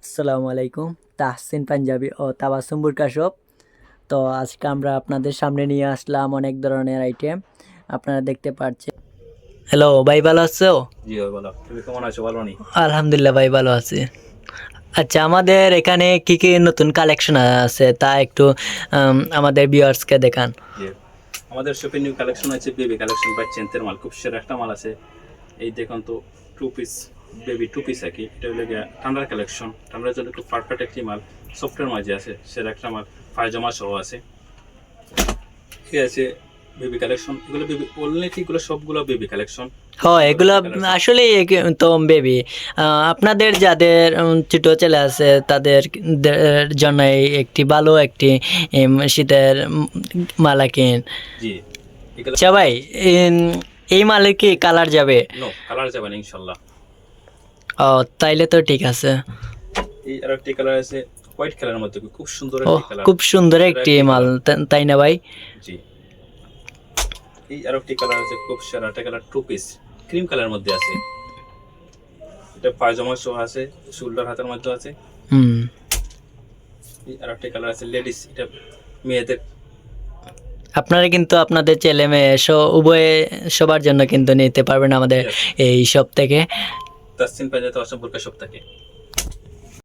আসসালামু আলাইকুম। তাহসিন পাঞ্জাবি ও তাবাসসুম বুরকা শপ। তো আজকে আমরা আপনাদের সামনে নিয়ে আসলাম অনেক ধরনের আইটেম, আপনারা দেখতে পাচ্ছেন। হ্যালো ভাই, ভালো আছো? জি ভাই বলো, তুমি কেমন আছো? ভালো নি? আলহামদুলিল্লাহ ভাই, ভালো আছি। আচ্ছা, আমাদের এখানে কি কি নতুন কালেকশন আছে তা একটু আমাদের ভিউয়ার্সকে দেখান। জি, আমাদের শপে নিউ কালেকশন আছে, বেবি কালেকশন পাচ্ছেন। তের মাল খুব সেরা একটা মাল আছে। এই দেখুন তো, two piece baby two piece আর কি। এটা হলো গিয়া ঠান্ডার কালেকশন, ঠান্ডার জন্য খুব পারফেক্ট একটি মাল। সফটের মাঝে আছে, সেরা একটা মাল। পায়জামা সহ আছে, ঠিক আছে। বেবি কালেকশন, এগুলো বেবি অনলি, এগুলো সবগুলো বেবি কালেকশন। হ্যাঁ, এগুলো আসলে তো বেবি, আপনাদের যাদের ছোট ছেলে আছে তাদের জন্য একটি ভালো একটি শীতের মালা কিন। জি, এগুলো আচ্ছা ভাই, এই মালে কি কালার যাবে? নো কালার যাবে না ইনশাল্লাহ। ও, তাইলে তো ঠিক আছে। এই আর একটি কালার আছে, হোয়াইট কালারের মধ্যে, খুব সুন্দর ও, একটি কালার। খুব সুন্দর সেরা একটি একটি মাল, কালার। তাই না ভাই? জি, এই আর একটি কালার আছে, খুব সেরা একটা কালার, টু পিস ক্রিম কালারের মধ্যে আছে। এটা পায়জামা সহ আছে, শোল্ডার হাতের মধ্যে আছে। হুম। এই আর একটা কালার আছে লেডিস, এটা মেয়েদের। আপনারা কিন্তু আপনাদের ছেলে মেয়ে উভয়ে সবার জন্য কিন্তু নিতে পারবেন আমাদের Yes, এই শপ থেকে। তাসিন পাঞ্জাতে অসম বোরকা শপ থাকে।